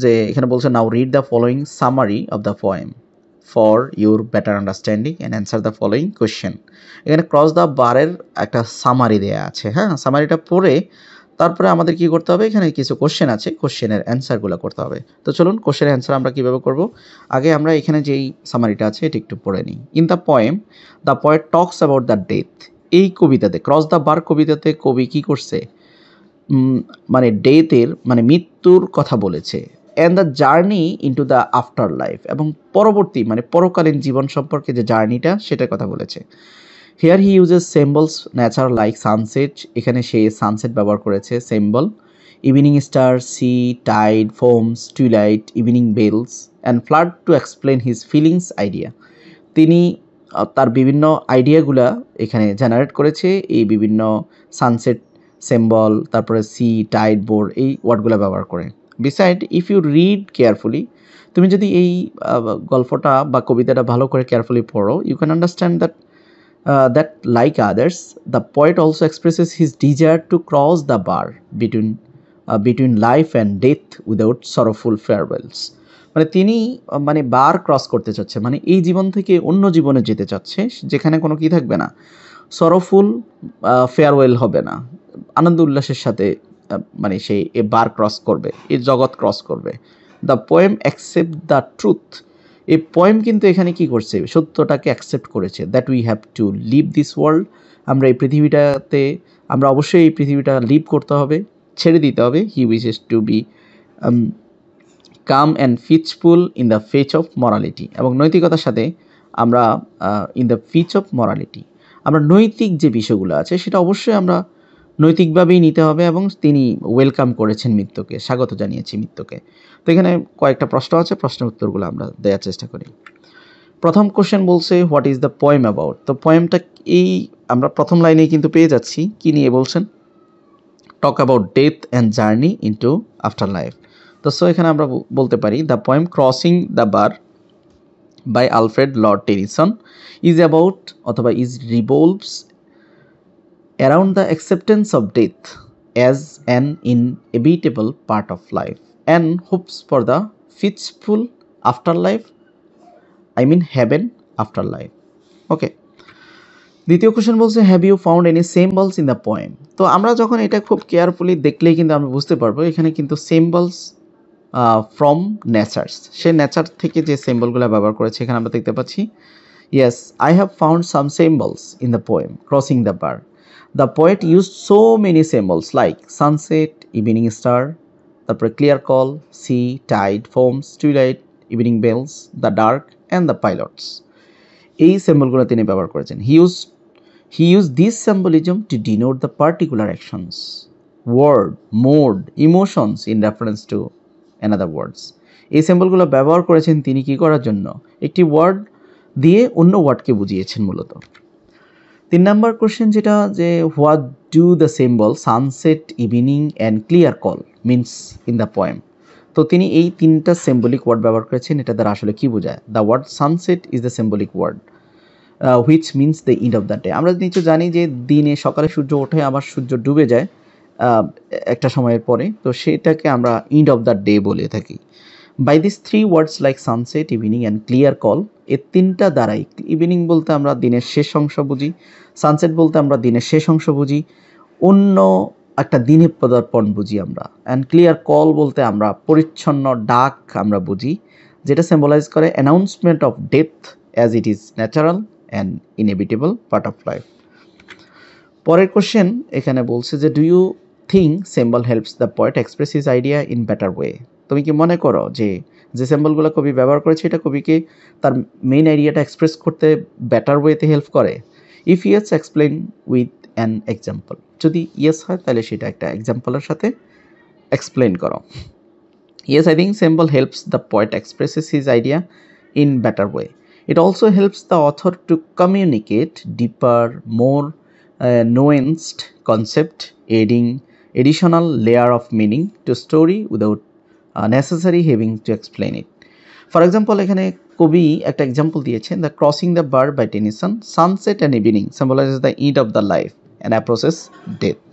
যে এখানে বলছে now read the following summary of the poem for your better understanding and answer the following question. এখানে cross the বারের একটা summary দেওয়া আছে, হ্যাঁ, সামারিটা পড়ে তারপরে আমাদের কি করতে হবে, এখানে কিছু কোশ্চেন আছে, কোশ্চেনের অ্যান্সারগুলো করতে হবে। তো চলুন কোশ্চেনের অ্যান্সার আমরা কীভাবে করব। আগে আমরা এখানে যেই সামারিটা আছে এটি একটু পড়ে নিই। In the poem the poet talks about the death. এই কবিতাতে ক্রস দ্য বার কবিতাতে কবি কি করছে, মানে ডেথের মানে মৃত্যুর কথা বলেছে, and the journey into the after life, এবং পরবর্তী মানে পরকালীন জীবন সম্পর্কে যে জার্নিটা সেটার কথা বলেছে। Here he uses symbols nature like sunset, এখানে সে সানসেট ব্যবহার করেছে symbol, evening star, sea, tide, foams, twilight, evening bells and flood to explain his feelings idea. তিনি তার বিভিন্ন আইডিয়াগুলা এখানে জেনারেট করেছে এই বিভিন্ন সানসেট সিম্বল, তারপরে সি, টাইড, বোর্ড এই ওয়ার্ডগুলো ব্যবহার করে। Beside if you read carefully, তুমি যদি এই গল্পটা বা কবিতাটা ভালো করে কেয়ারফুলি পড়ো, you can understand that like others, the poet also expresses his desire to cross the bar between life and death without sorrowful farewells. মানে তিনি মানে বার ক্রস করতে চাচ্ছে, মানে এই জীবন থেকে অন্য জীবনে যেতে চাচ্ছে, যেখানে কোনো কি থাকবে না, সরোফুল ফেয়ারওয়েল হবে না, আনন্দ উল্লাসের সাথে মানে সেই এ বার ক্রস করবে, এই জগৎ ক্রস করবে। The poem accept the truth, এই পোয়েম কিন্তু এখানে কি করছে, সত্যটাকে অ্যাকসেপ্ট করেছে, that we have to live this world, আমরা এই পৃথিবীটাতে আমরা অবশ্যই এই পৃথিবীটা লিভ করতে হবে, ছেড়ে দিতে হবে। He wishes to be calm and faithful in the faith of morality, এবং নৈতিকতার সাথে আমরা in the faith of morality, আমরা নৈতিক যে বিষয়গুলো আছে সেটা অবশ্যই আমরা নৈতিকভাবেই নিতে হবে, এবং তিনি ওয়েলকাম করেছেন মৃত্যুকে, স্বাগত জানিয়েছি মৃত্যুকে। তো এখানে কয়েকটা প্রশ্ন আছে, প্রশ্নের উত্তরগুলো আমরা দেওয়ার চেষ্টা করি। প্রথম কোশ্চেন বলছে what is the poem about. তো পোয়েমটা এই আমরা প্রথম লাইনেই কিন্তু পেয়ে যাচ্ছি, কি নিয়ে বলছেন, talk about death and journey into after life. তো সো এখানে আমরা বলতে পারি the poem crossing the bar by Alfred Lord Tennyson is about অথবা is revolves around the acceptance of death as an inevitable part of life and hopes for the peaceful afterlife, I mean heaven afterlife. Okay. দ্বিতীয় question বলছে have you found any symbols in the poem. তো আমরা যখন এটা খুব carefully দেখলেই কিন্তু আমরা বুঝতে পারবো এখানে কিন্তু symbols from nature's, say nature থেকে যে সিম্বলগুলো ব্যবহার করেছে এখানে আমরা দেখতে পাচ্ছি। Yes, I have found some symbols in the poem crossing the bar. The poet used so many symbols like sunset, evening star, তারপরে clear call, sea, tide, foams, twilight, evening bells, the dark and the pilots. এই সিম্বলগুলো তিনি ব্যবহার করেছেন। He used this symbolism to denote the particular actions, word, mode, emotions in reference to another words. এই সিম্বলগুলো ব্যবহার করেছেন তিনি কি করার জন্য, একটি ওয়ার্ড দিয়ে অন্য ওয়ার্ডকে বুঝিয়েছেন মূলত। 3 নম্বর কোশ্চেন যেটা যে what do the symbol sunset, evening and clear call means in the poem. তো তিনি এই তিনটা সিম্বলিক ওয়ার্ড ব্যবহার করেছেন, এটা দ্বারা আসলে কী বোঝায়। The word sunset is the symbolic word which means the end of the day. আমরা নিশ্চয় জানি যে দিনে সকালে সূর্য ওঠে আবার সূর্য ডুবে যায় একটা সময়ের পরে, তো সেটাকে আমরা এন্ড অফ দ্য ডে বলে থাকি। By this 3 words like sunset, evening and clear call, এই তিনটা দ্বারাই, ইভিনিং বলতে আমরা দিনের শেষ অংশ বুঝি, সানসেট বলতে আমরা দিনের শেষ অংশ বুঝি, অন্য একটা দিনে পদার্পণ বুঝি আমরা, অ্যান্ড ক্লিয়ার কল বলতে আমরা পরিচ্ছন্ন ডাক আমরা বুঝি, যেটা সিম্বলাইজ করে announcement of death as it is natural and inevitable part of life. পরের কোশ্চেন এখানে বলছে যে do you think symbol helps the poet express his idea in better way. তুমি কি মনে করো যে যে সিম্বলগুলো কবি ব্যবহার করেছে এটা কবিকে তার মেইন আইডিয়াটা এক্সপ্রেস করতে বেটার ওয়েতে হেল্প করে। If yes explain with an example, যদি ইয়েস হয় তাহলে সেটা একটা এক্সাম্পলের সাথে এক্সপ্লেন করো। Yes, I think symbol helps the poet expresses his idea in better way. It also helps the author to communicate deeper more nuanced concept, adding additional layer of meaning to story without necessary having to explain it. For example, এখানে কবি একটা example দিয়েছেন, the crossing the bar by Tennyson, sunset and evening symbolizes the end of the life and approaches death.